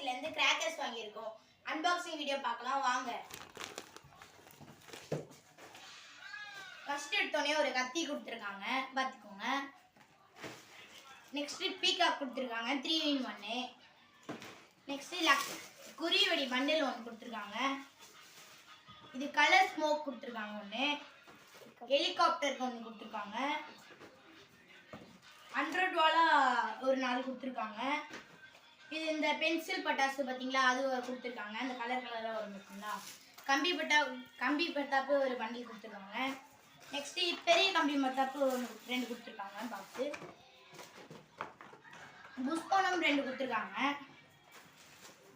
கம்பெனிலேருந்து கிராக்கர்ஸ் வாங்கியிருக்கோம். Unboxing video பார்க்கலாம் வாங்க. ஃபர்ஸ்ட் எடுத்தோடனே ஒரு கத்தி கொடுத்துருக்காங்க, பார்த்துக்கோங்க. நெக்ஸ்ட் பீகாக் கொடுத்துருக்காங்க 3-in-1. நெக்ஸ்ட் குருவிவெடி பண்டில் ஒன்று கொடுத்துருக்காங்க. இது கலர் ஸ்மோக் கொடுத்துருக்காங்க ஒன்று. ஹெலிகாப்டருக்கு ஒன்று கொடுத்துருக்காங்க. 100 வாலா ஒரு 4 கொடுத்துருக்காங்க. இது இந்த பென்சில் பட்டாசு பார்த்தீங்களா, அது கொடுத்துருக்காங்க. அந்த கலர் கலராக வரும் பார்த்தீங்களா. கம்பி பட்டாப்பு ஒரு பண்டில் கொடுத்துருக்காங்க. நெக்ஸ்ட் பெரிய கம்பி மத்தாப்பு 2 கொடுத்துருக்காங்க பாக்ஸு. புஷ்போனம் 2 கொடுத்துருக்காங்க.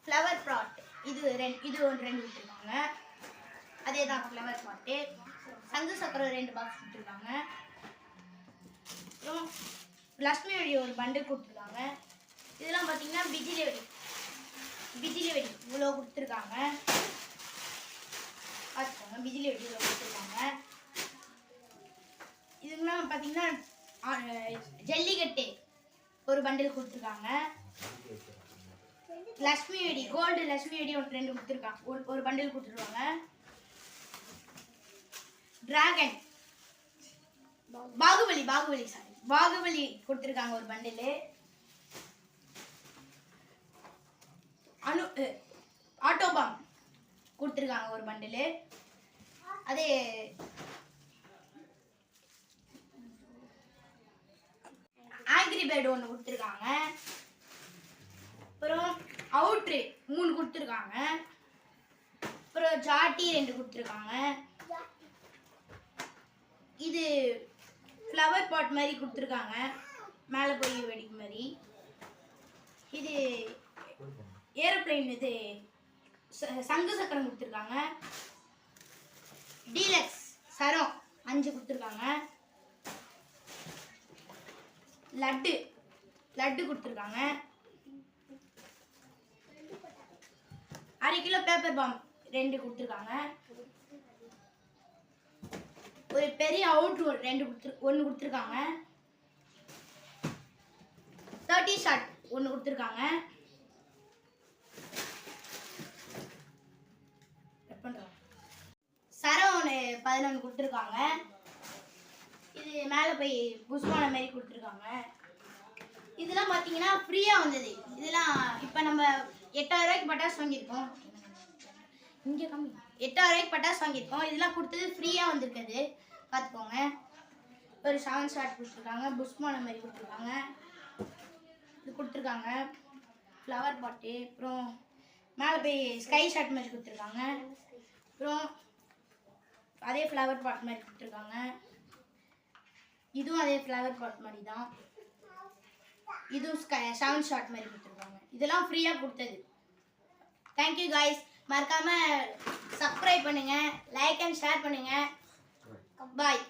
ஃப்ளவர் பாட் இது 2 கொடுத்துருக்காங்க. அதே தான் ஃப்ளவர் பாட்டு. சங்கு சக்கரம் 2 பாக்ஸ் கொடுத்துருக்காங்க. அப்புறம் லக்ஷ்மி வெடி ஒரு பண்டில் கொடுத்துருக்காங்க. இதெல்லாம் பார்த்தீங்கன்னா பிஜிலி வெடி இவ்வளோ கொடுத்துருக்காங்க. பார்த்துக்கோங்க, பிஜிலி வெடி இவ்வளோ கொடுத்துருக்காங்க. இதுலாம் பார்த்தீங்கன்னா ஜல்லிக்கட்டு ஒரு பண்டில் கொடுத்துருக்காங்க. லக்ஷ்மி வெடி கோல்டு லக்ஷ்மி வெடி 2 கொடுத்துருக்காங்க, ஒரு பண்டில் கொடுத்துருவாங்க. டிராகன் பாகுபலி கொடுத்துருக்காங்க ஒரு பண்டில். ஆட்டோபாம் கொடுத்துருக்காங்க ஒரு பண்டில். அதே ஆங்கிரி பேர்டு 1 கொடுத்துருக்காங்க. அப்புறம் அவுட்ரு 3 கொடுத்துருக்காங்க. அப்புறம் ஜாட்டி 2 கொடுத்துருக்காங்க. இது ஃப்ளவர் பாட் மாதிரி கொடுத்துருக்காங்க, மேலே போய் வெடிக்கும் மாதிரி. இது ஏரோப்ளைன் இது சங்கு சக்கரம் கொடுத்துருக்காங்க. டீலக்ஸ் சரம் 5 கொடுத்துருக்காங்க. லட்டு கொடுத்துருக்காங்க. 1/2 கிலோ பேப்பர் பாம் 2 கொடுத்துருக்காங்க. ஒரு பெரிய அவுட்ரு 1 கொடுத்துருக்காங்க. 30 ஷாட் 1 கொடுத்துருக்காங்க. சரம் 11 கொடுத்துருக்காங்க. இது மேலே போய் புஷ்பான மாதிரி கொடுத்துருக்காங்க. இதெல்லாம் பார்த்தீங்கன்னா ஃப்ரீயாக வந்தது. இதெல்லாம் இப்போ நம்ம 8000 ரூபாய்க்கு பட்டாசு வாங்கியிருக்கோம். இங்கே கம்மி 8000 ரூபாய்க்கு பட்டாசு வாங்கியிருக்கோம். இதெல்லாம் கொடுத்தது ஃப்ரீயாக வந்திருக்குது, பார்த்துக்கோங்க. ஒரு 7 ஷாட் கொடுத்துருக்காங்க, புஷ்பான மாதிரி கொடுத்துருக்காங்க. இது கொடுத்துருக்காங்க ஃப்ளவர் பாட்டு. அப்புறம் மேலே போய் ஸ்கை ஷாட் மாதிரி கொடுத்துருக்காங்க. அப்புறம் அதே ஃப்ளவர் பாட் மாதிரி கொடுத்துருக்காங்க. இதுவும் அதே ஃப்ளவர் பாட் மாதிரி தான். இதுவும் 7 ஷாட் மாதிரி கொடுத்துருக்காங்க. இதெல்லாம் ஃப்ரீயாக கொடுத்தது. Thank you guys. மறக்காமல் சப்ஸ்கிரைப் பண்ணுங்கள், லைக் அண்ட் ஷேர் பண்ணுங்கள். பாய்.